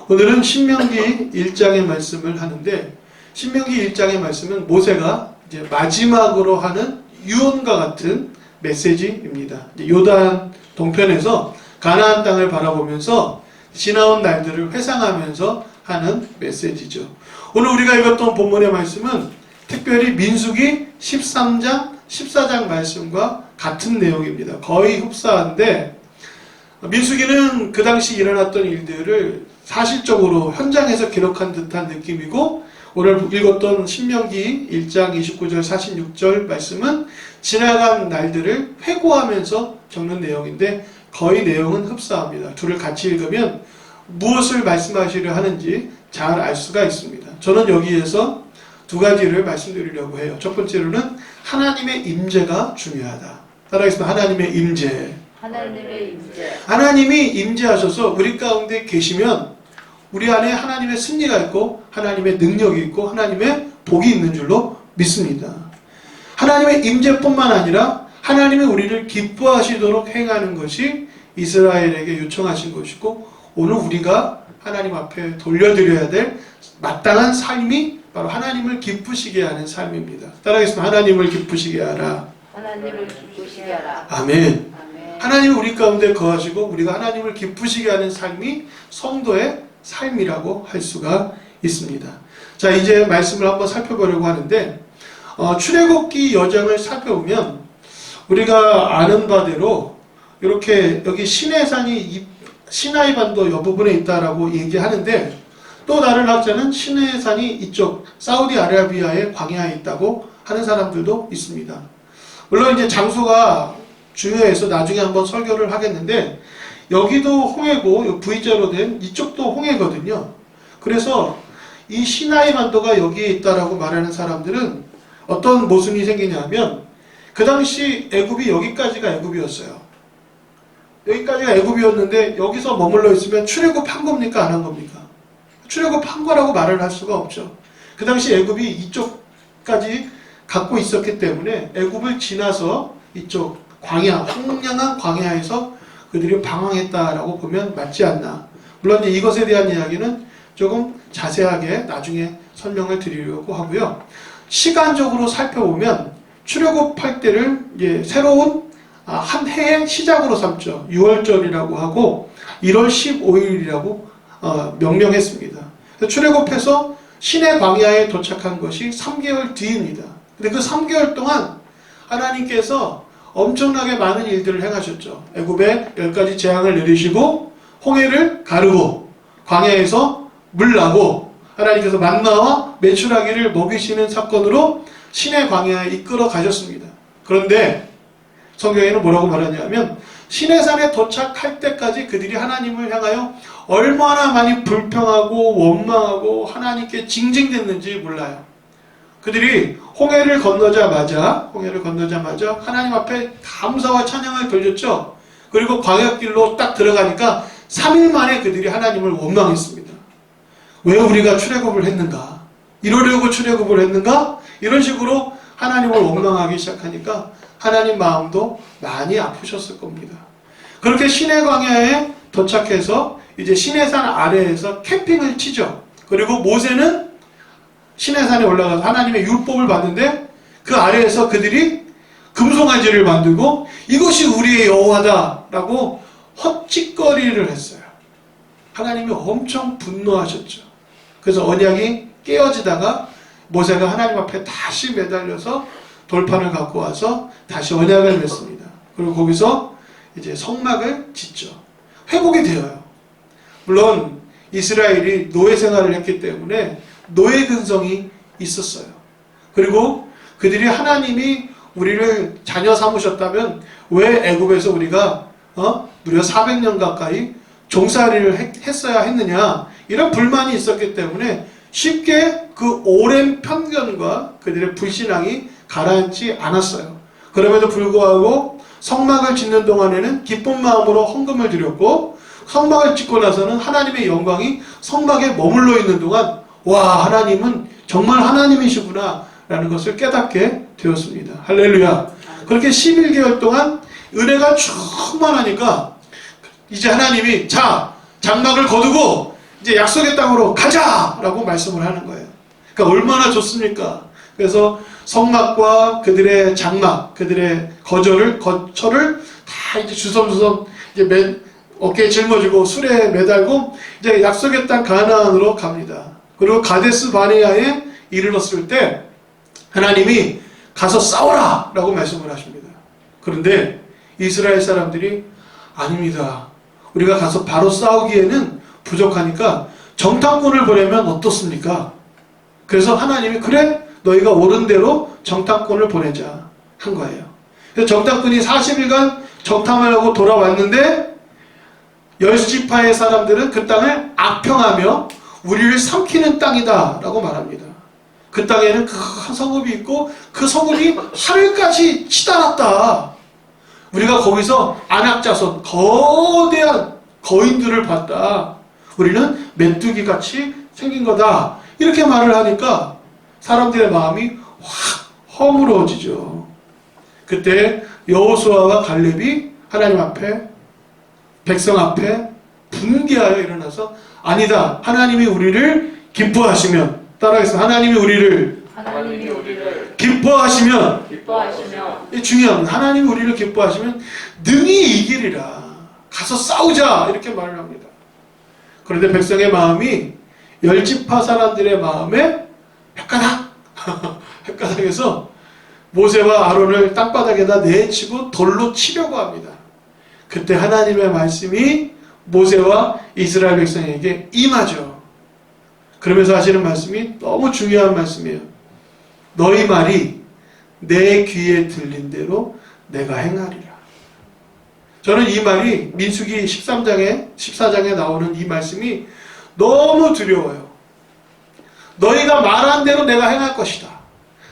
오늘은 신명기 1장의 말씀을 하는데, 신명기 1장의 말씀은 모세가 이제 마지막으로 하는 유언과 같은 메시지입니다. 요단 동편에서 가나안 땅을 바라보면서 지나온 날들을 회상하면서 하는 메시지죠. 오늘 우리가 읽었던 본문의 말씀은 특별히 민수기 13장, 14장 말씀과 같은 내용입니다. 거의 흡사한데, 민수기는 그 당시 일어났던 일들을 사실적으로 현장에서 기록한 듯한 느낌이고, 오늘 읽었던 신명기 1장 29절 46절 말씀은 지나간 날들을 회고하면서 적는 내용인데 거의 내용은 흡사합니다. 둘을 같이 읽으면 무엇을 말씀하시려 하는지 잘 알 수가 있습니다. 저는 여기에서 두 가지를 말씀드리려고 해요. 첫 번째로는 하나님의 임재가 중요하다. 따라하겠습니다. 하나님의 임재. 하나님의 임재. 하나님이 임재하셔서 우리 가운데 계시면 우리 안에 하나님의 승리가 있고 하나님의 능력이 있고 하나님의 복이 있는 줄로 믿습니다. 하나님의 임재뿐만 아니라 하나님이 우리를 기뻐하시도록 행하는 것이 이스라엘에게 요청하신 것이고, 오늘 우리가 하나님 앞에 돌려드려야 될 마땅한 삶이 바로 하나님을 기쁘시게 하는 삶입니다. 따라하겠습니다. 하나님을 기쁘시게 하라. 하나님을 기쁘시게 하라. 아멘. 아멘. 하나님이 우리 가운데 거하시고 우리가 하나님을 기쁘시게 하는 삶이 성도의 삶이라고 할 수가 있습니다. 자, 이제 말씀을 한번 살펴보려고 하는데, 출애굽기 여정을 살펴보면 우리가 아는 바대로 이렇게 여기 시내산이 시나이 반도 옆부분에 있다라고 얘기하는데, 또 다른 학자는 시내산이 이쪽 사우디아라비아의 광야에 있다고 하는 사람들도 있습니다. 물론 이제 장소가 중요해서 나중에 한번 설교를 하겠는데, 여기도 홍해고 V자로 된 이쪽도 홍해거든요. 그래서 이 시나이 반도가 여기에 있다라고 말하는 사람들은 어떤 모순이 생기냐면, 그 당시 애굽이 여기까지가 애굽이었어요. 여기까지가 애굽이었는데 여기서 머물러 있으면 출애굽한 겁니까? 안 한 겁니까? 출애굽한 거라고 말을 할 수가 없죠. 그 당시 애굽이 이쪽까지 갖고 있었기 때문에 애굽을 지나서 이쪽 광야, 황량한 광야에서 그들이 방황했다라고 보면 맞지 않나. 물론 이것에 대한 이야기는 조금 자세하게 나중에 설명을 드리려고 하고요. 시간적으로 살펴보면 출애굽할 때를 이제 새로운 한 해의 시작으로 삼죠. 6월절이라고 하고 1월 15일이라고 명명했습니다. 출애굽해서 시내 광야에 도착한 것이 3개월 뒤입니다. 근데 그 3개월 동안 하나님께서 엄청나게 많은 일들을 행하셨죠. 애굽에 10가지 재앙을 내리시고 홍해를 가르고 광야에서 물 나고 하나님께서 만나와 메추라기를 먹이시는 사건으로 시내 광야에 이끌어 가셨습니다. 그런데 성경에는 뭐라고 말하냐면, 시내산에 도착할 때까지 그들이 하나님을 향하여 얼마나 많이 불평하고 원망하고 하나님께 징징댔는지 몰라요. 그들이 홍해를 건너자마자 하나님 앞에 감사와 찬양을 돌렸죠. 그리고 광야길로 딱 들어가니까 3일 만에 그들이 하나님을 원망했습니다. 왜 우리가 출애굽을 했는가? 이러려고 출애굽을 했는가? 이런 식으로 하나님을 원망하기 시작하니까 하나님 마음도 많이 아프셨을 겁니다. 그렇게 시내 광야에 도착해서 이제 시내산 아래에서 캠핑을 치죠. 그리고 모세는 시내산에 올라가서 하나님의 율법을 받는데 그 아래에서 그들이 금송아지를 만들고 이것이 우리의 여호와다라고 헛짓거리를 했어요. 하나님이 엄청 분노하셨죠. 그래서 언약이 깨어지다가 모세가 하나님 앞에 다시 매달려서 돌판을 갖고 와서 다시 언약을 맺습니다. 그리고 거기서 이제 성막을 짓죠. 회복이 되어요. 물론 이스라엘이 노예 생활을 했기 때문에 노예 근성이 있었어요. 그리고 그들이 하나님이 우리를 자녀 삼으셨다면 왜 애굽에서 우리가 무려 400년 가까이 종살이를 했어야 했느냐, 이런 불만이 있었기 때문에 쉽게 그 오랜 편견과 그들의 불신앙이 가라앉지 않았어요. 그럼에도 불구하고 성막을 짓는 동안에는 기쁜 마음으로 헌금을 드렸고, 성막을 짓고 나서는 하나님의 영광이 성막에 머물러 있는 동안 와, 하나님은 정말 하나님이시구나 라는 것을 깨닫게 되었습니다. 할렐루야. 그렇게 11개월 동안 은혜가 충만하니까 이제 하나님이 자, 장막을 거두고 이제 약속의 땅으로 가자라고 말씀을 하는 거예요. 그러니까 얼마나 좋습니까? 그래서 성막과 그들의 장막, 그들의 거처를 다 이제 주섬주섬 이제 어깨에 짊어지고 수레에 매달고 이제 약속의 땅 가나안으로 갑니다. 그리고 가데스 바네아에 이르렀을 때 하나님이 가서 싸워라 라고 말씀을 하십니다. 그런데 이스라엘 사람들이 아닙니다. 우리가 가서 바로 싸우기에는 부족하니까 정탐꾼을 보내면 어떻습니까? 그래서 하나님이 그래 너희가 옳은 대로 정탐꾼을 보내자 한 거예요. 그래서 정탐꾼이 40일간 정탐을 하고 돌아왔는데 10지파의 사람들은 그 땅을 악평하며 우리를 삼키는 땅이다 라고 말합니다. 그 땅에는 큰 성읍이 있고 그 성읍이 하늘까지 치달았다. 우리가 거기서 안악자손 거대한 거인들을 봤다. 우리는 메뚜기같이 생긴 거다. 이렇게 말을 하니까 사람들의 마음이 확 허물어지죠. 그때 여호수아와 갈렙이 하나님 앞에 백성 앞에 분개하여 일어나서 아니다. 하나님이 우리를 기뻐하시면 따라해서 하나님이 우리를 기뻐하시면 이 중요합니다. 하나님이 우리를 기뻐하시면 능히 이기리라. 가서 싸우자 이렇게 말을 합니다. 그런데 백성의 마음이 10지파 사람들의 마음에 헷가닥해서 모세와 아론을 땅바닥에다 내치고 돌로 치려고 합니다. 그때 하나님의 말씀이 모세와 이스라엘 백성에게 임하죠. 그러면서 하시는 말씀이 너무 중요한 말씀이에요. 너희 말이 내 귀에 들린 대로 내가 행하리라. 저는 이 말이 민수기 14장에 나오는 이 말씀이 너무 두려워요. 너희가 말한 대로 내가 행할 것이다.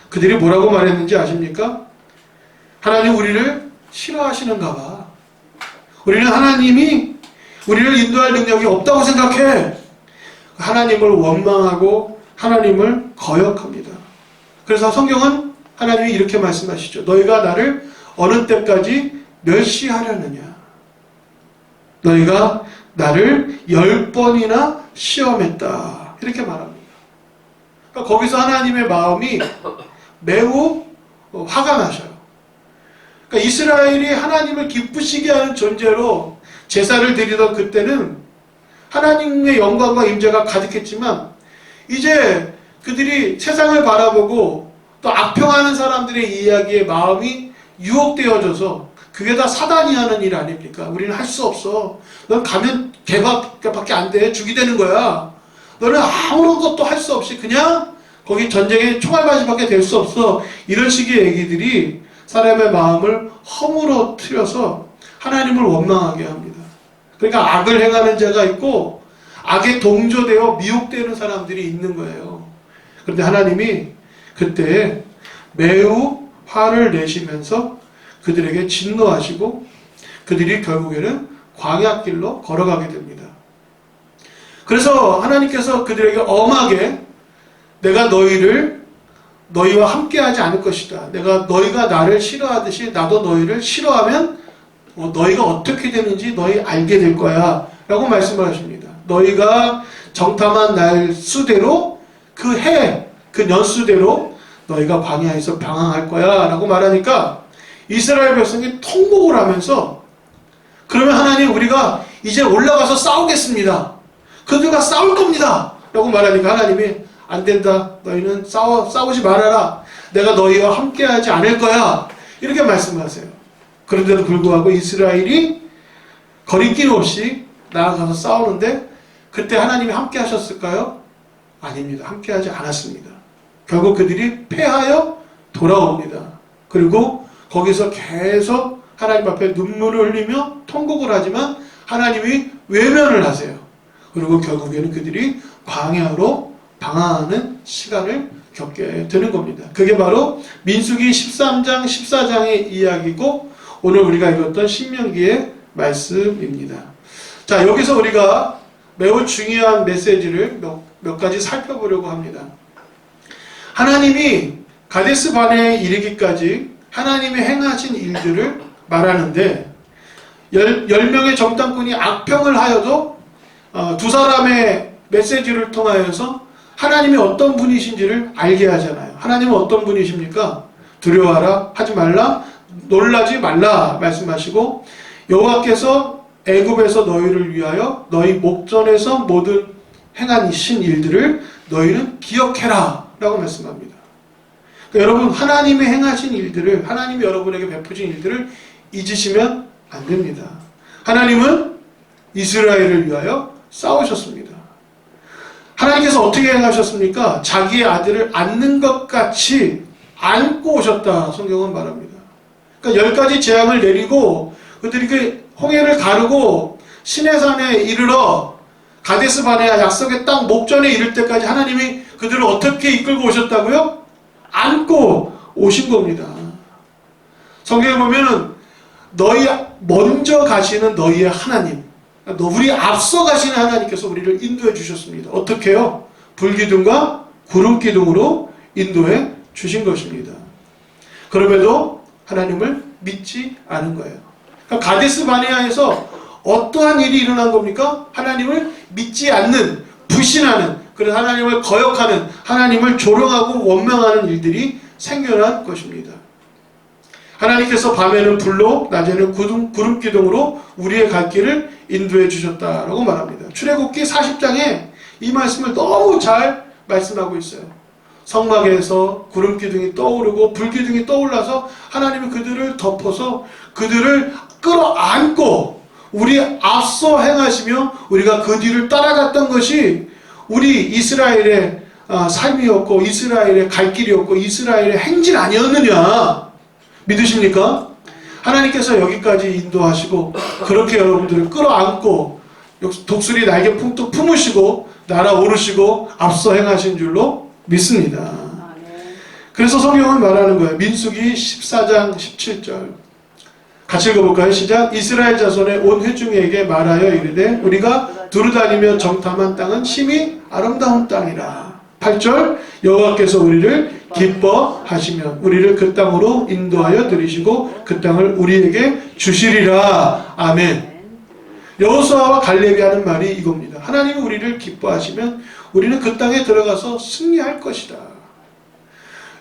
그들이 뭐라고 말했는지 아십니까? 하나님 우리를 싫어하시는가 봐. 우리는 하나님이 우리를 인도할 능력이 없다고 생각해. 하나님을 원망하고 하나님을 거역합니다. 그래서 성경은 하나님이 이렇게 말씀하시죠. 너희가 나를 어느 때까지 멸시하려느냐. 너희가 나를 10번이나 시험했다. 이렇게 말합니다. 그러니까 거기서 하나님의 마음이 매우 화가 나셔요. 그러니까 이스라엘이 하나님을 기쁘시게 하는 존재로 제사를 드리던 그때는 하나님의 영광과 임재가 가득했지만 이제 그들이 세상을 바라보고 또 악평하는 사람들의 이야기에 마음이 유혹되어져서 그게 다 사단이 하는 일 아닙니까? 우리는 할 수 없어. 넌 가면 개밖에 안 돼. 죽이 되는 거야. 너는 아무런 것도 할 수 없이 그냥 거기 전쟁에 총알바지밖에 될 수 없어. 이런 식의 얘기들이 사람의 마음을 허물어뜨려서 하나님을 원망하게 합니다. 그러니까 악을 행하는 자가 있고 악에 동조되어 미혹되는 사람들이 있는 거예요. 그런데 하나님이 그때 매우 화를 내시면서 그들에게 진노하시고 그들이 결국에는 광야길로 걸어가게 됩니다. 그래서 하나님께서 그들에게 엄하게 내가 너희와 함께하지 않을 것이다. 너희가 나를 싫어하듯이 나도 너희를 싫어하면 너희가 어떻게 되는지 너희 알게 될 거야 라고 말씀을 하십니다. 너희가 정탐한 날 수대로 그 년수대로 너희가 광야에서 방황할 거야 라고 말하니까 이스라엘 백성이 통곡을 하면서 그러면 하나님 우리가 이제 올라가서 싸우겠습니다. 그들과 싸울 겁니다 라고 말하니까 하나님이 안 된다. 너희는 싸우지 말아라. 내가 너희와 함께하지 않을 거야. 이렇게 말씀하세요. 그런데도 불구하고 이스라엘이 거리낌 없이 나아가서 싸우는데 그때 하나님이 함께 하셨을까요? 아닙니다. 함께하지 않았습니다. 결국 그들이 패하여 돌아옵니다. 그리고 거기서 계속 하나님 앞에 눈물을 흘리며 통곡을 하지만 하나님이 외면을 하세요. 그리고 결국에는 그들이 광야로 방황하는 시간을 겪게 되는 겁니다. 그게 바로 민수기 13장, 14장의 이야기고 오늘 우리가 읽었던 신명기의 말씀입니다. 자, 여기서 우리가 매우 중요한 메시지를 몇 가지 살펴보려고 합니다. 하나님이 가데스 바네아에 이르기까지 하나님이 행하신 일들을 말하는데 10명의 정탐꾼이 악평을 하여도 두 사람의 메시지를 통하여서 하나님이 어떤 분이신지를 알게 하잖아요. 하나님은 어떤 분이십니까? 두려워하라, 하지 말라, 놀라지 말라 말씀하시고, 여호와께서 애굽에서 너희를 위하여 너희 목전에서 모든 행하신 일들을 너희는 기억해라 라고 말씀합니다. 그러니까 여러분, 하나님이 행하신 일들을, 하나님이 여러분에게 베푸신 일들을 잊으시면 안 됩니다. 하나님은 이스라엘을 위하여 싸우셨습니다. 하나님께서 어떻게 행하셨습니까? 자기의 아들을 안는 것 같이 안고 오셨다 성경은 말합니다. 그러니까 10가지 재앙을 내리고 그들이 그 홍해를 가르고 시내산에 이르러 가데스 바네아 약속의 땅 목전에 이를 때까지 하나님이 그들을 어떻게 이끌고 오셨다고요? 안고 오신 겁니다. 성경에 보면은 너희 먼저 가시는 너희의 하나님, 우리 앞서 가시는 하나님께서 우리를 인도해 주셨습니다. 어떻게 해요? 불기둥과 구름기둥으로 인도해 주신 것입니다. 그럼에도 하나님을 믿지 않은 거예요. 그러니까 가데스 바네아에서 어떠한 일이 일어난 겁니까? 하나님을 믿지 않는, 불신하는, 그래서 하나님을 거역하는, 하나님을 조롱하고 원망하는 일들이 생겨난 것입니다. 하나님께서 밤에는 불로, 낮에는 구름기둥으로 우리의 갈 길을 인도해 주셨다라고 말합니다. 출애굽기 40장에 이 말씀을 너무 잘 말씀하고 있어요. 성막에서 구름기둥이 떠오르고 불기둥이 떠올라서 하나님이 그들을 덮어서 그들을 끌어안고 우리 앞서 행하시며 우리가 그 뒤를 따라갔던 것이 우리 이스라엘의 삶이었고 이스라엘의 갈 길이었고 이스라엘의 행진 아니었느냐 믿으십니까? 하나님께서 여기까지 인도하시고 그렇게 여러분들을 끌어안고 독수리 날개 풍뚝 품으시고 날아오르시고 앞서 행하신 줄로 믿습니다. 그래서 성경은 말하는 거예요. 민수기 14장 17절 같이 읽어볼까요? 시작. 이스라엘 자손의 온 회중에게 말하여 이르되 우리가 두루다니며 정탐한 땅은 심히 아름다운 땅이라. 8절 여호와께서 우리를 기뻐하시면 우리를 그 땅으로 인도하여 들이시고 그 땅을 우리에게 주시리라. 아멘. 여호수아와 갈렙이 하는 말이 이겁니다. 하나님이 우리를 기뻐하시면 우리는 그 땅에 들어가서 승리할 것이다.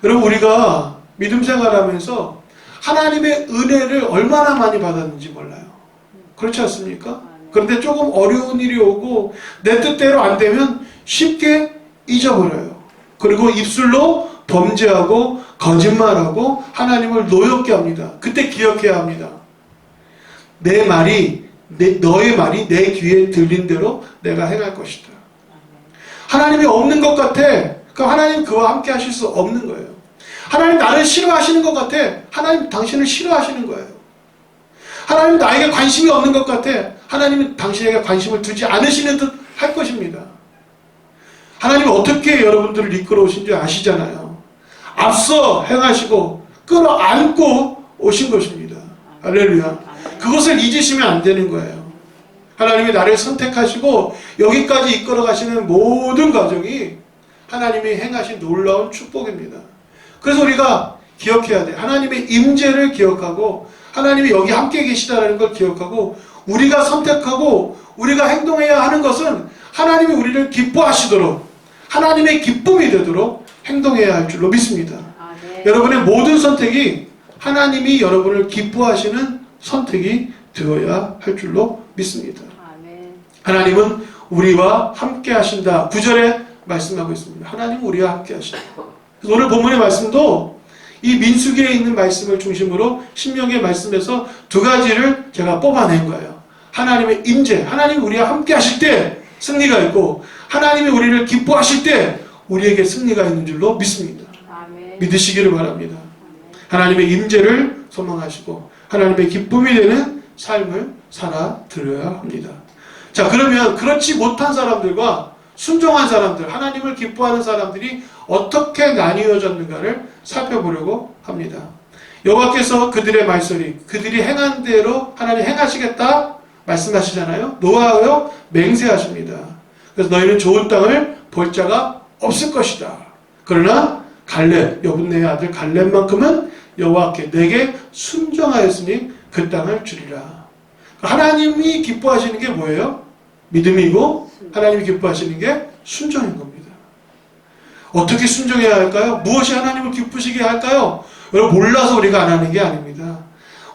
여러분, 우리가 믿음 생활하면서 하나님의 은혜를 얼마나 많이 받았는지 몰라요. 그렇지 않습니까? 그런데 조금 어려운 일이 오고 내 뜻대로 안 되면 쉽게 잊어버려요. 그리고 입술로 범죄하고 거짓말하고 하나님을 노엽게 합니다. 그때 기억해야 합니다. 내 말이 너의 말이 내 귀에 들린 대로 내가 행할 것이다. 하나님이 없는 것 같아. 그럼 하나님 그와 함께 하실 수 없는 거예요. 하나님 나를 싫어하시는 것 같아. 하나님 당신을 싫어하시는 거예요. 하나님 나에게 관심이 없는 것 같아. 하나님은 당신에게 관심을 두지 않으시는 듯 할 것입니다. 하나님이 어떻게 여러분들을 이끌어 오신지 아시잖아요. 앞서 행하시고 끌어안고 오신 것입니다. 할렐루야. 그것을 잊으시면 안 되는 거예요. 하나님이 나를 선택하시고 여기까지 이끌어 가시는 모든 과정이 하나님이 행하신 놀라운 축복입니다. 그래서 우리가 기억해야 돼. 하나님의 임재를 기억하고 하나님이 여기 함께 계시다는 걸 기억하고 우리가 선택하고 우리가 행동해야 하는 것은 하나님이 우리를 기뻐하시도록 하나님의 기쁨이 되도록 행동해야 할 줄로 믿습니다. 여러분의 모든 선택이 하나님이 여러분을 기뻐하시는 선택이 되어야 할 줄로 믿습니다. 하나님은 우리와 함께 하신다. 9절에 말씀하고 있습니다. 하나님은 우리와 함께 하신다. 그래서 오늘 본문의 말씀도 이 민수기에 있는 말씀을 중심으로 신명기의 말씀에서 두 가지를 제가 뽑아낸 거예요. 하나님의 임재, 하나님이 우리와 함께 하실 때 승리가 있고 하나님이 우리를 기뻐하실 때 우리에게 승리가 있는 줄로 믿습니다. 아멘. 믿으시기를 바랍니다. 아멘. 하나님의 임재를 소망하시고 하나님의 기쁨이 되는 삶을 살아드려야 합니다. 자, 그러면 그렇지 못한 사람들과 순종한 사람들, 하나님을 기뻐하는 사람들이 어떻게 나뉘어졌는가를 살펴보려고 합니다. 여호와께서 그들의 말소리, 그들이 행한 대로 하나님 행하시겠다 말씀하시잖아요. 노하여 맹세하십니다. 그래서 너희는 좋은 땅을 볼 자가 없을 것이다. 그러나 갈렙, 여분네의 아들 갈렙만큼은 여호와께 내게 순종하였으니 그 땅을 주리라. 하나님이 기뻐하시는 게 뭐예요? 믿음이고 하나님이 기뻐하시는 게 순종인 겁니다. 어떻게 순종해야 할까요? 무엇이 하나님을 기쁘시게 할까요? 여러분 몰라서 우리가 안 하는 게 아닙니다.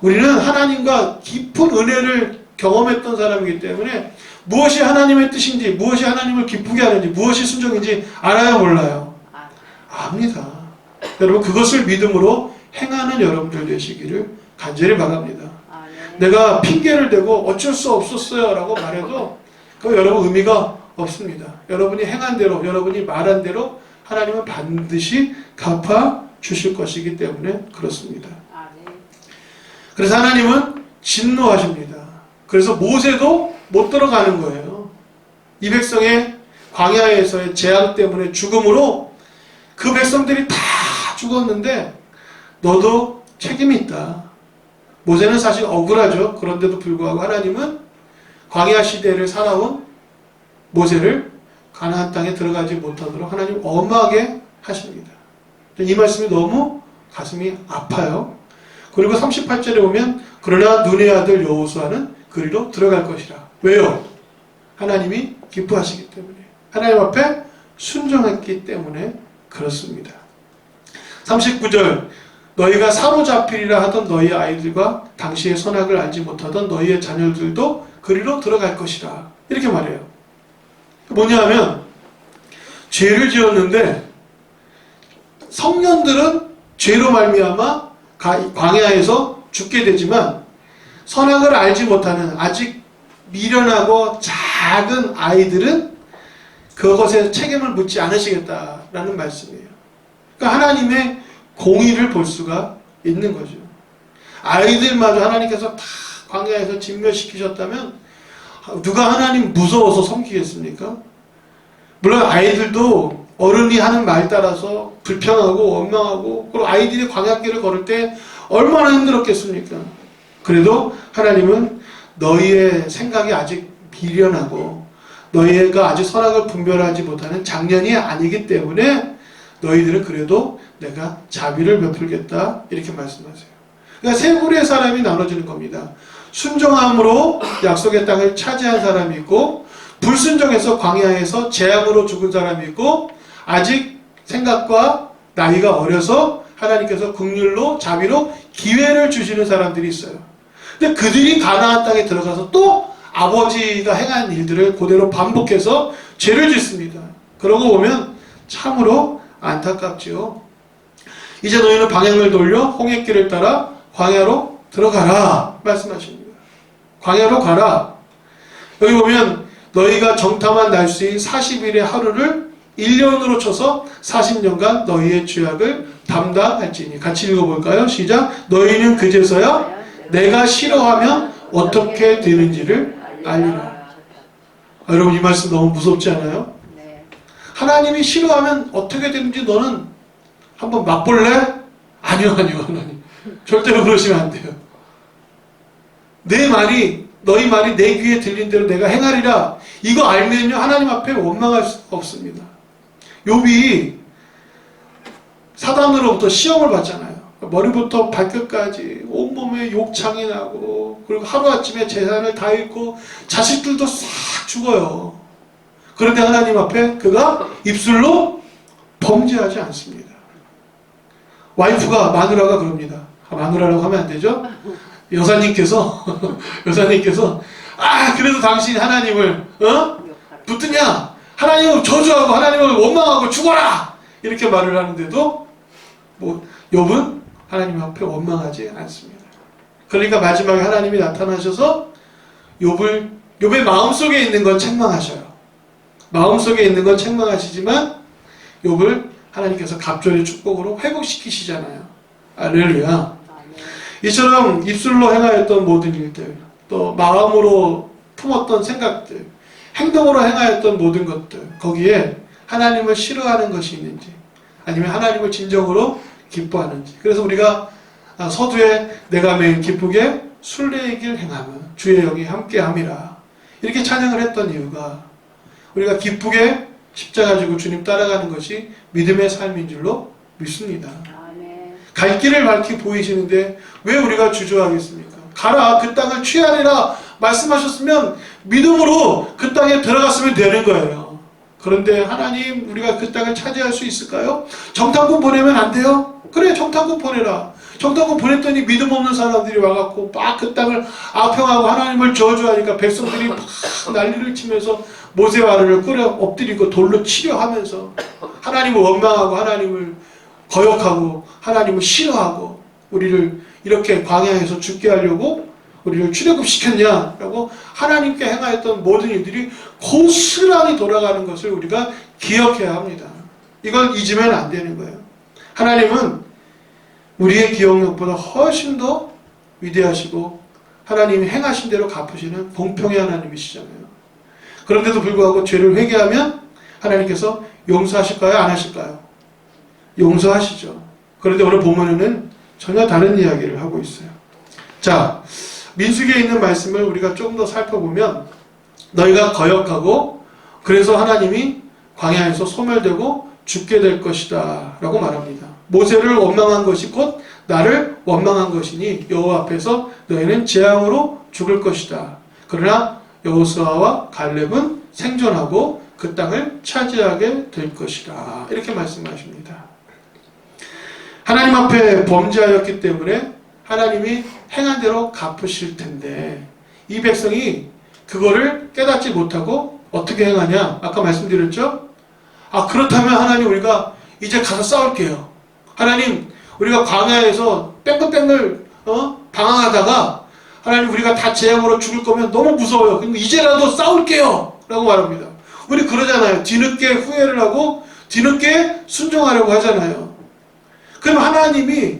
우리는 하나님과 깊은 은혜를 경험했던 사람이기 때문에 무엇이 하나님의 뜻인지, 무엇이 하나님을 기쁘게 하는지, 무엇이 순종인지 알아요, 몰라요? 압니다. 여러분 그것을 믿음으로 행하는 여러분들 되시기를 간절히 바랍니다. 내가 핑계를 대고 어쩔 수 없었어요 라고 말해도 그 여러분 의미가 없습니다. 여러분이 행한 대로, 여러분이 말한 대로 하나님은 반드시 갚아 주실 것이기 때문에 그렇습니다. 그래서 하나님은 진노하십니다. 그래서 모세도 못 들어가는 거예요. 이 백성의 광야에서의 재앙 때문에 죽음으로 그 백성들이 다 죽었는데 너도 책임이 있다. 모세는 사실 억울하죠. 그런데도 불구하고 하나님은 광야 시대를 살아온 모세를 가나안 땅에 들어가지 못하도록 하나님 엄하게 하십니다. 이 말씀이 너무 가슴이 아파요. 그리고 38절에 보면 그러나 눈의 아들 여호수아는 그리로 들어갈 것이라. 왜요? 하나님이 기뻐하시기 때문에. 하나님 앞에 순종했기 때문에 그렇습니다. 39절 너희가 사로잡히리라 하던 너희 아이들과 당시의 선악을 알지 못하던 너희의 자녀들도 그리로 들어갈 것이라. 이렇게 말해요. 뭐냐 하면 죄를 지었는데 성년들은 죄로 말미암아 광야에서 죽게 되지만 선악을 알지 못하는 아직 미련하고 작은 아이들은 그것에 책임을 묻지 않으시겠다라는 말씀이에요. 그러니까 하나님의 공의를 볼 수가 있는 거죠. 아이들마저 하나님께서 다 광야에서 진멸시키셨다면 누가 하나님 무서워서 섬기겠습니까? 물론 아이들도 어른이 하는 말 따라서 불평하고 원망하고 그리고 아이들이 광야길을 걸을 때 얼마나 힘들었겠습니까? 그래도 하나님은 너희의 생각이 아직 미련하고 너희가 아직 선악을 분별하지 못하는 장년이 아니기 때문에 너희들은 그래도 내가 자비를 베풀겠다 이렇게 말씀하세요. 그러니까 세 부류의 사람이 나눠지는 겁니다. 순종함으로 약속의 땅을 차지한 사람이 있고 불순종해서 광야에서 재앙으로 죽은 사람이 있고 아직 생각과 나이가 어려서 하나님께서 긍휼로 자비로 기회를 주시는 사람들이 있어요. 근데 그들이 가나안 땅에 들어가서 또 아버지가 행한 일들을 그대로 반복해서 죄를 짓습니다. 그러고 보면 참으로 안타깝지요. 이제 너희는 방향을 돌려 홍해길을 따라 광야로 들어가라 말씀하십니다. 광야로 가라. 여기 보면 너희가 정탐한 날수인 40일의 하루를 1년으로 쳐서 40년간 너희의 죄악을 담당할지니. 같이 읽어볼까요? 시작. 너희는 그제서야 내가 싫어하면 어떻게 되는지를 알리라. 여러분 이 말씀 너무 무섭지 않아요? 하나님이 싫어하면 어떻게 되는지 너는 한번 맛볼래? 아니요 하나님. 절대로 그러시면 안 돼요. 너희 말이 내 귀에 들린 대로 내가 행하리라. 이거 알면요 하나님 앞에 원망할 수가 없습니다. 욥이 사단으로부터 시험을 받잖아요. 머리부터 발끝까지 온몸에 욕창이 나고 그리고 하루아침에 재산을 다 잃고 자식들도 싹 죽어요. 그런데 하나님 앞에 그가 입술로 범죄하지 않습니다. 와이프가 마누라가 그럽니다. 마누라라고 하면 안 되죠? 여사님께서 그래도 당신이 하나님을 붙드냐? 하나님을 저주하고 하나님을 원망하고 죽어라! 이렇게 말을 하는데도 욥은 하나님 앞에 원망하지 않습니다. 그러니까 마지막에 하나님이 나타나셔서 욥의 마음속에 있는 건 책망하셔요. 마음속에 있는 건 책망하시지만 욥을 하나님께서 갑절의 축복으로 회복시키시잖아요. 할렐루야. 이처럼 입술로 행하였던 모든 일들, 또 마음으로 품었던 생각들, 행동으로 행하였던 모든 것들, 거기에 하나님을 싫어하는 것이 있는지 아니면 하나님을 진정으로 기뻐하는지. 그래서 우리가 서두에 내가 매일 기쁘게 순례의 행하면 주의 영이 함께함이라 이렇게 찬양을 했던 이유가 우리가 기쁘게 십자가 지고 주님 따라가는 것이 믿음의 삶인 줄로 믿습니다. 갈 길을 밝히 보이시는데 왜 우리가 주저하겠습니까? 가라 그 땅을 취하리라 말씀하셨으면 믿음으로 그 땅에 들어갔으면 되는 거예요. 그런데 하나님, 우리가 그 땅을 차지할 수 있을까요? 정탐꾼 보내면 안 돼요? 그래, 정탐꾼 보내라. 정탐꾼 보냈더니 믿음 없는 사람들이 와갖고 막 그 땅을 아평하고 하나님을 저주하니까 백성들이 막 난리를 치면서 모세와 아론을 끌어 엎드리고 돌로 치려 하면서 하나님을 원망하고 하나님을 거역하고 하나님을 싫어하고 우리를 이렇게 광야에서 죽게 하려고 우리를 출애굽시켰냐라고 하나님께 행하였던 모든 일들이 고스란히 돌아가는 것을 우리가 기억해야 합니다. 이걸 잊으면 안 되는 거예요. 하나님은 우리의 기억력보다 훨씬 더 위대하시고 하나님이 행하신 대로 갚으시는 공평의 하나님이시잖아요. 그런데도 불구하고 죄를 회개하면 하나님께서 용서하실까요? 안 하실까요? 용서하시죠. 그런데 오늘 본문에는 전혀 다른 이야기를 하고 있어요. 자, 민수기에 있는 말씀을 우리가 조금 더 살펴보면 너희가 거역하고 그래서 하나님이 광야에서 소멸되고 죽게 될 것이다 라고 말합니다. 모세를 원망한 것이 곧 나를 원망한 것이니 여호와 앞에서 너희는 재앙으로 죽을 것이다. 그러나 여호수아와 갈렙은 생존하고 그 땅을 차지하게 될 것이다. 이렇게 말씀하십니다. 하나님 앞에 범죄하였기 때문에 하나님이 행한 대로 갚으실 텐데 이 백성이 그거를 깨닫지 못하고 어떻게 행하냐? 아까 말씀드렸죠? 그렇다면 하나님, 우리가 이제 가서 싸울게요. 하나님, 우리가 광야에서 뺑글뺑글 방황하다가 하나님, 우리가 다 재앙으로 죽을 거면 너무 무서워요. 그럼 이제라도 싸울게요 라고 말합니다. 우리 그러잖아요. 뒤늦게 후회를 하고 뒤늦게 순종하려고 하잖아요. 그럼 하나님이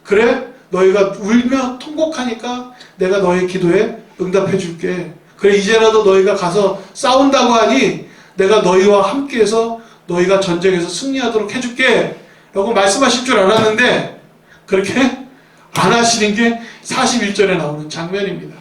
그래, 너희가 울며 통곡하니까 내가 너희 기도에 응답해 줄게. 그래, 이제라도 너희가 가서 싸운다고 하니 내가 너희와 함께해서 너희가 전쟁에서 승리하도록 해줄게 라고 말씀하실 줄 알았는데 그렇게 안 하시는 게 41절에 나오는 장면입니다.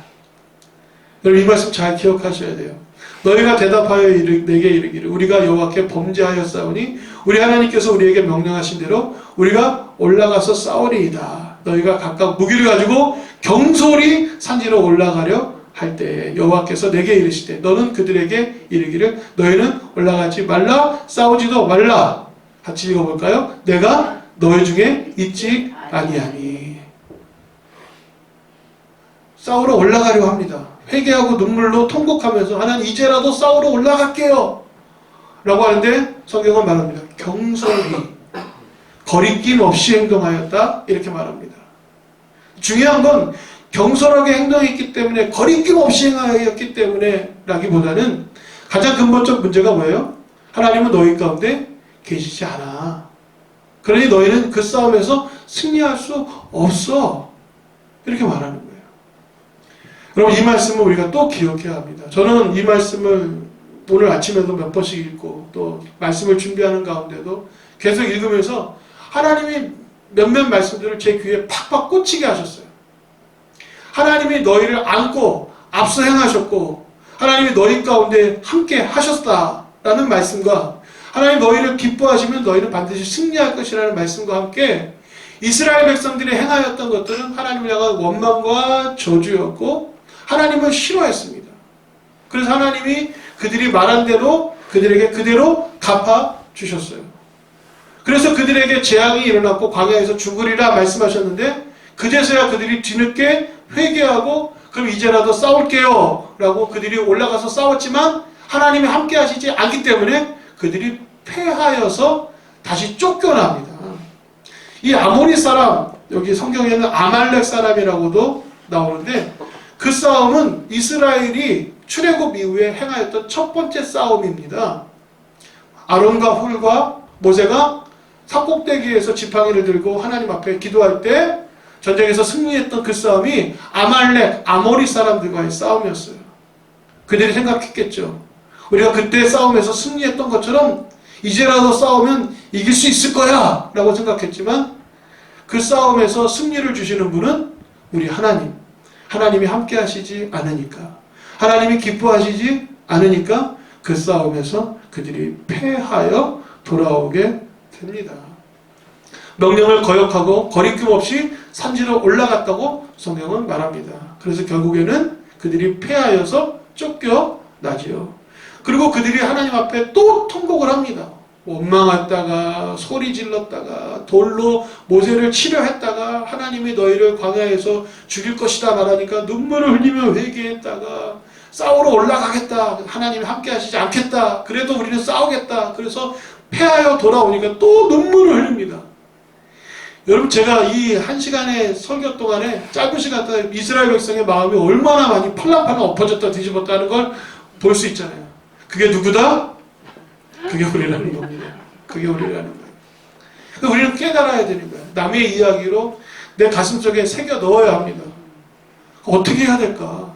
여러분, 이 말씀 잘 기억하셔야 돼요. 너희가 대답하여 내게 이르기를 우리가 여호와께 범죄하였사오니 우리 하나님께서 우리에게 명령하신 대로 우리가 올라가서 싸우리이다. 너희가 각각 무기를 가지고 경솔히 산지로 올라가려 할 때 여호와께서 내게 이르시되 너는 그들에게 이르기를 너희는 올라가지 말라, 싸우지도 말라. 같이 읽어볼까요? 내가 너희 중에 있지 아니하니. 싸우러 올라가려고 합니다. 회개하고 눈물로 통곡하면서 하나님, 이제라도 싸우러 올라갈게요 라고 하는데 성경은 말합니다. 경솔히 거리낌 없이 행동하였다 이렇게 말합니다. 중요한 건 경솔하게 행동했기 때문에, 거리낌 없이 행하였기 때문에 라기보다는 가장 근본적 문제가 뭐예요? 하나님은 너희 가운데 계시지 않아. 그러니 너희는 그 싸움에서 승리할 수 없어. 이렇게 말하는 거예요. 여러분, 이 말씀을 우리가 또 기억해야 합니다. 저는 이 말씀을 오늘 아침에도 몇 번씩 읽고 또 말씀을 준비하는 가운데도 계속 읽으면서 하나님이 몇몇 말씀들을 제 귀에 팍팍 꽂히게 하셨어요. 하나님이 너희를 안고 앞서 행하셨고 하나님이 너희 가운데 함께 하셨다라는 말씀과 하나님 너희를 기뻐하시면 너희는 반드시 승리할 것이라는 말씀과 함께 이스라엘 백성들이 행하였던 것들은 하나님을 향한 원망과 저주였고 하나님을 싫어했습니다. 그래서 하나님이 그들이 말한 대로 그들에게 그대로 갚아주셨어요. 그래서 그들에게 재앙이 일어났고 광야에서 죽으리라 말씀하셨는데 그제서야 그들이 뒤늦게 회개하고 그럼 이제라도 싸울게요 라고 그들이 올라가서 싸웠지만 하나님이 함께 하시지 않기 때문에 그들이 패하여서 다시 쫓겨납니다. 이 아모리 사람, 여기 성경에는 아말렉 사람이라고도 나오는데 그 싸움은 이스라엘이 출애굽 이후에 행하였던 첫 번째 싸움입니다. 아론과 훌과 모세가 산꼭대기에서 지팡이를 들고 하나님 앞에 기도할 때 전쟁에서 승리했던 그 싸움이 아말렉, 아모리 사람들과의 싸움이었어요. 그들이 생각했겠죠. 우리가 그때 싸움에서 승리했던 것처럼 이제라도 싸우면 이길 수 있을 거야 라고 생각했지만 그 싸움에서 승리를 주시는 분은 우리 하나님. 하나님이 함께 하시지 않으니까, 하나님이 기뻐하시지 않으니까 그 싸움에서 그들이 패하여 돌아오게 됩니다. 명령을 거역하고 거리낌 없이 산지로 올라갔다고 성경은 말합니다. 그래서 결국에는 그들이 패하여서 쫓겨나지요. 그리고 그들이 하나님 앞에 또 통곡을 합니다. 원망했다가 소리 질렀다가 돌로 모세를 치려했다가 하나님이 너희를 광야에서 죽일 것이다 말하니까 눈물을 흘리며 회개했다가 싸우러 올라가겠다. 하나님이 함께 하시지 않겠다. 그래도 우리는 싸우겠다. 그래서 패하여 돌아오니까 또 눈물을 흘립니다. 여러분 제가 이 한 시간의 설교 동안에 짧은 시간 동안에 이스라엘 백성의 마음이 얼마나 많이 팔랑팔랑 엎어졌다 뒤집었다는 걸 볼 수 있잖아요. 그게 누구다? 그게 우리라는 겁니다. 그게 우리라는 거예요. 우리는 깨달아야 되는 거예요. 남의 이야기로 내 가슴속에 새겨 넣어야 합니다. 어떻게 해야 될까?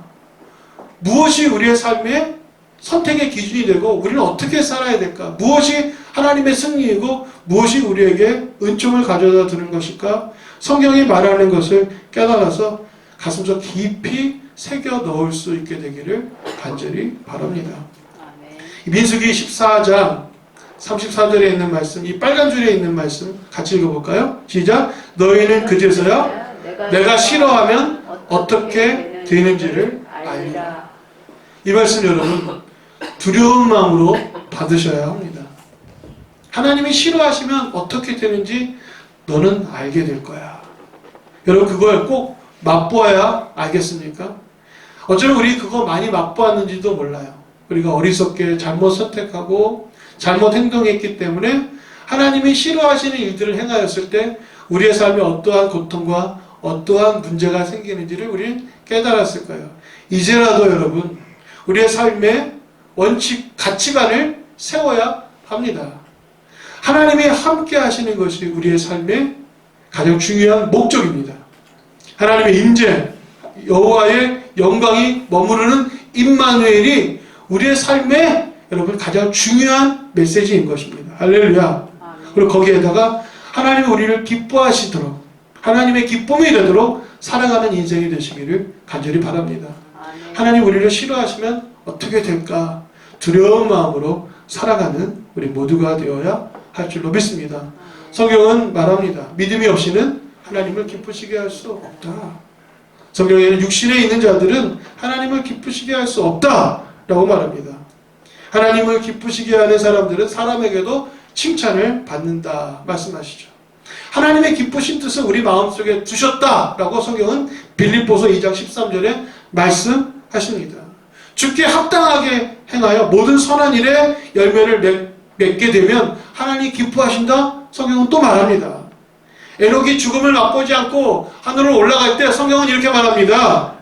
무엇이 우리의 삶의 선택의 기준이 되고 우리는 어떻게 살아야 될까? 무엇이 하나님의 승리이고 무엇이 우리에게 은총을 가져다 주는 것일까? 성경이 말하는 것을 깨달아서 가슴속 깊이 새겨 넣을 수 있게 되기를 간절히 바랍니다. 민수기 14장 34절에 있는 말씀, 이 빨간 줄에 있는 말씀 같이 읽어볼까요? 시작! 너희는 그제서야 내가 싫어하면 어떻게 되는지를 알리라. 이 말씀 여러분 두려운 마음으로 받으셔야 합니다. 하나님이 싫어하시면 어떻게 되는지 너는 알게 될 거야. 여러분 그걸 꼭 맛보아야 알겠습니까? 어쩌면 우리 그거 많이 맛보았는지도 몰라요. 우리가 어리석게 잘못 선택하고 잘못 행동했기 때문에 하나님이 싫어하시는 일들을 행하였을 때 우리의 삶에 어떠한 고통과 어떠한 문제가 생기는지를 우리는 깨달았을 거예요. 이제라도 여러분 우리의 삶의 원칙, 가치관을 세워야 합니다. 하나님이 함께 하시는 것이 우리의 삶의 가장 중요한 목적입니다. 하나님의 임재, 여호와의 영광이 머무르는 임마누엘이 우리의 삶의 여러분 가장 중요한 메시지인 것입니다. 할렐루야. 그리고 거기에다가 하나님이 우리를 기뻐하시도록 하나님의 기쁨이 되도록 살아가는 인생이 되시기를 간절히 바랍니다. 하나님 우리를 싫어하시면 어떻게 될까? 두려운 마음으로 살아가는 우리 모두가 되어야 할 줄로 믿습니다. 성경은 말합니다. 믿음이 없이는 하나님을 기쁘시게 할 수 없다. 성경에는 육신에 있는 자들은 하나님을 기쁘시게 할 수 없다라고 말합니다. 하나님을 기쁘시게 하는 사람들은 사람에게도 칭찬을 받는다 말씀하시죠. 하나님의 기쁘신 뜻을 우리 마음속에 두셨다라고 성경은 빌립보서 2장 13절에 말씀하십니다. 주께 합당하게 행하여 모든 선한 일에 열매를 맺게 되면 하나님이 기뻐하신다? 성경은 또 말합니다. 에녹이 죽음을 맛보지 않고 하늘로 올라갈 때 성경은 이렇게 말합니다.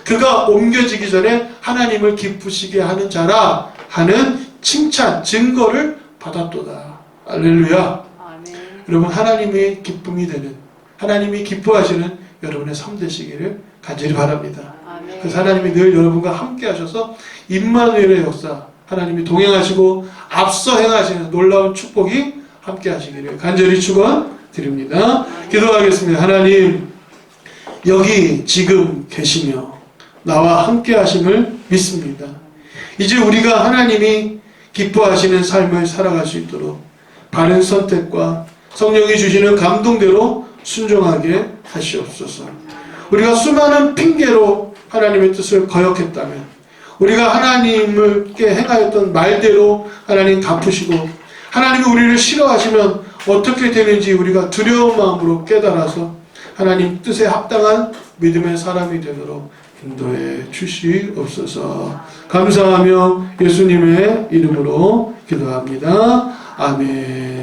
그가 옮겨지기 전에 하나님을 기쁘시게 하는 자라 하는 칭찬, 증거를 받았도다. 할렐루야. 아멘. 여러분 하나님의 기쁨이 되는, 하나님이 기뻐하시는 여러분의 삶 되시기를 간절히 바랍니다. 아멘. 그래서 하나님이 늘 여러분과 함께 하셔서 임마누엘의 역사, 하나님이 동행하시고 앞서 행하시는 놀라운 축복이 함께 하시기를 간절히 축원드립니다. 기도하겠습니다. 하나님 여기 지금 계시며 나와 함께 하심을 믿습니다. 이제 우리가 하나님이 기뻐하시는 삶을 살아갈 수 있도록 바른 선택과 성령이 주시는 감동대로 순종하게 하시옵소서. 우리가 수많은 핑계로 하나님의 뜻을 거역했다면 우리가 하나님께 행하였던 말대로 하나님 갚으시고 하나님이 우리를 싫어하시면 어떻게 되는지 우리가 두려운 마음으로 깨달아서 하나님 뜻에 합당한 믿음의 사람이 되도록 인도해 주시옵소서. 감사하며 예수님의 이름으로 기도합니다. 아멘.